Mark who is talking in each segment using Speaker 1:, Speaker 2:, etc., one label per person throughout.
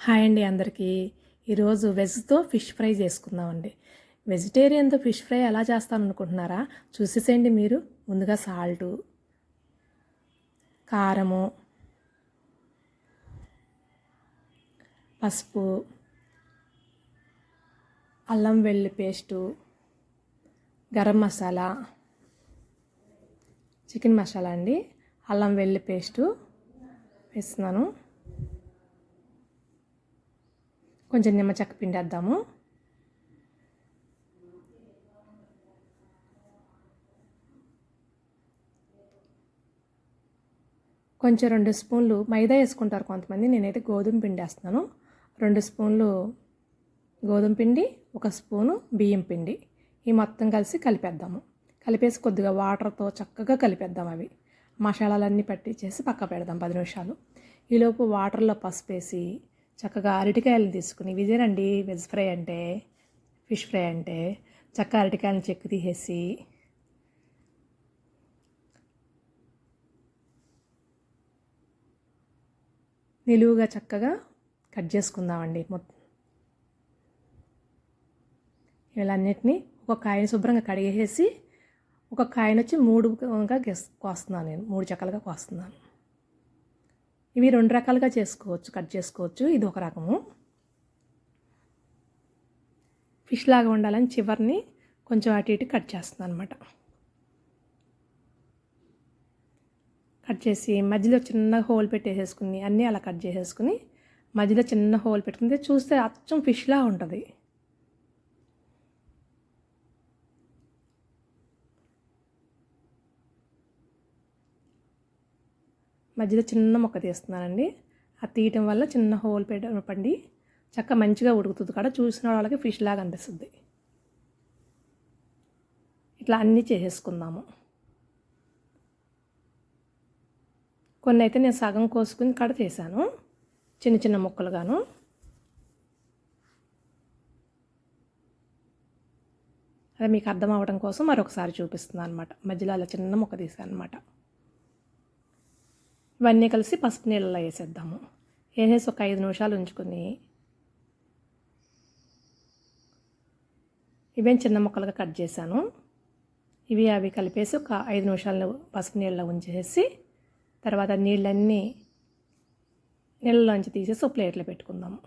Speaker 1: Hi అండి అందరికీ. ఈరోజు వెజ్తో ఫిష్ ఫ్రై చేసుకుందామండి. వెజిటేరియన్తో ఫిష్ ఫ్రై ఎలా చేస్తాను అనుకుంటున్నారా? చూసేసేయండి మీరు. ముందుగా సాల్టు, కారము, పసుపు, అల్లం వెల్లుల్లి పేస్టు, గరం మసాలా, చికెన్ మసాలా అండి, అల్లం వెల్లుల్లి పేస్టు వేస్తున్నాను. కొంచెం నిమ్మ చెక్క పిండి వేద్దాము. కొంచెం 2 స్పూన్లు మైదా వేసుకుంటారు కొంతమంది, నేనైతే గోధుమ పిండి వేస్తున్నాను. 2 స్పూన్లు గోధుమ పిండి, 1 స్పూను బియ్యం పిండి, ఈ మొత్తం కలిసి కలిపేద్దాము. కలిపేసి కొద్దిగా వాటర్తో చక్కగా కలిపేద్దాం. అవి మసాలాలన్నీ పట్టించేసి పక్క పెడదాం 10 నిమిషాలు. ఈలోపు వాటర్లో పసుపు వేసి చక్కగా అరటికాయలు తీసుకుని, ఇదేనండి వెజ్ ఫ్రై అంటే, ఫిష్ ఫ్రై అంటే, చక్కగా అరటికాయలను చెక్కు తీసేసి నిలువుగా చక్కగా కట్ చేసుకుందామండి. మొత్తం వీళ్ళన్నిటినీ ఒక కాయని శుభ్రంగా కడిగేసి, ఒక కాయను వచ్చి 3గా కోస్తున్నాను నేను, 3 చెక్కలుగా కోస్తున్నాను. ఇవి 2 రకాలుగా చేసుకోవచ్చు, కట్ చేసుకోవచ్చు. ఇది ఒక రకము. ఫిష్ లాగా ఉండాలని చివరిని కొంచెం అటు ఇటు కట్ చేస్తున్నాను అనమాట. కట్ చేసి మధ్యలో చిన్న హోల్ పెట్టేసేసుకుని, అన్నీ అలా కట్ చేసేసుకుని మధ్యలో చిన్న హోల్ పెట్టుకుంటే చూస్తే అచ్చం ఫిష్లా ఉంటుంది. మధ్యలో చిన్న మొక్క తీస్తున్నానండి. అది తీయటం వల్ల చిన్న హోల్ పండి చక్క మంచిగా ఉడుకుతుంది కూడా, చూసిన వాళ్ళకి ఫిష్ లాగా అనిపిస్తుంది. ఇట్లా అన్నీ చేసేసుకుందాము. కొన్ని అయితే నేను సగం కోసుకుని కడ చేశాను, చిన్న చిన్న ముక్కలుగాను. అదే మీకు అర్థం అవ్వడం కోసం మరొకసారి చూపిస్తున్నాను అనమాట. మధ్యలో అలా చిన్న ముక్క తీసాను అనమాట. ఇవన్నీ కలిసి పసుపు నీళ్ళలో వేసేద్దాము. వేసేసి ఒక 5 నిమిషాలు ఉంచుకొని, ఇవేం చిన్న ముక్కలుగా కట్ చేశాను, ఇవి అవి కలిపేసి ఒక 5 నిమిషాలు పసుపు నీళ్ళలో ఉంచేసి, తర్వాత నీళ్ళన్నీ నీళ్ళలోంచి తీసేసి ఒక ప్లేట్లో పెట్టుకుందాము.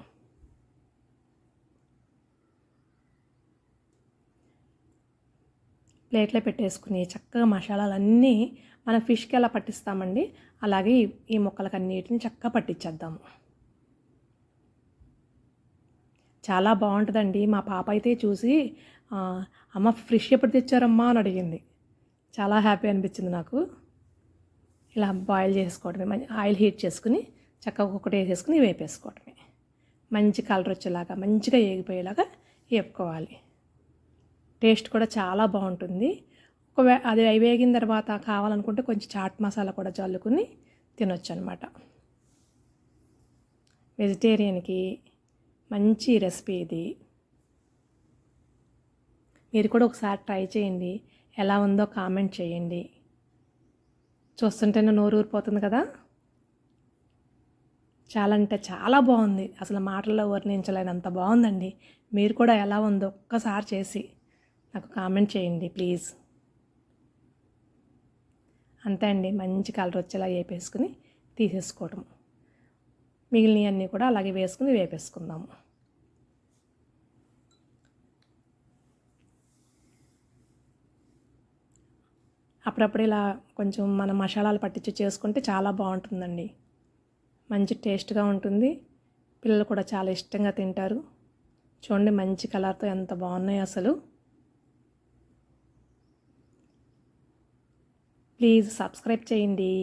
Speaker 1: ప్లేట్లో పెట్టేసుకుని చక్కగా మసాలాలన్నీ మన ఫిష్కి ఎలా పట్టిస్తామండి, అలాగే ఈ ముక్కలకు అన్నిటిని చక్కగా పట్టించేద్దాము. చాలా బాగుంటుందండి. మా పాప అయితే చూసి, అమ్మ ఫిష్ ఎప్పుడు తెచ్చారమ్మా అని అడిగింది. చాలా హ్యాపీ అనిపించింది నాకు. ఇలా బాయిల్ చేసుకోవడమే, మంచి ఆయిల్ హీట్ చేసుకుని చక్కగా ఒక్కొక్కటి వేసేసుకుని వేపేసుకోవడమే. మంచి కలర్ వచ్చేలాగా, మంచిగా ఏగిపోయేలాగా వేపుకోవాలి. టేస్ట్ కూడా చాలా బాగుంటుంది. అది వేగిన తర్వాత కావాలనుకుంటే కొంచెం చాట్ మసాలా కూడా చల్లుకుని తినొచ్చు అనమాట. వెజిటేరియన్కి మంచి రెసిపీ ఇది. మీరు కూడా ఒకసారి ట్రై చేయండి. ఎలా ఉందో కామెంట్ చేయండి. చూస్తుంటేనే నోరు ఊరిపోతుంది కదా. చాలా అంటే చాలా బాగుంది, అసలు మాటల్లో వర్ణించలేనంత బాగుందండి. మీరు కూడా ఎలా ఉందో ఒక్కసారి చేసి నాకు కామెంట్ చేయండి ప్లీజ్. అంతే అండి, మంచి కలర్ వచ్చేలా వేపేసుకుని తీసేసుకోవటం. మిగిలినవన్నీ కూడా అలాగే వేసుకుని వేపేసుకుందాము. అప్పుడప్పుడు ఇలా కొంచెం మన మసాలాలు పట్టించి చేసుకుంటే చాలా బాగుంటుందండి. మంచి టేస్ట్గా ఉంటుంది. పిల్లలు కూడా చాలా ఇష్టంగా తింటారు. చూడండి మంచి కలర్తో ఎంత బాగున్నాయి అసలు. ప్లీజ్ సబ్స్క్రైబ్ చేయండి.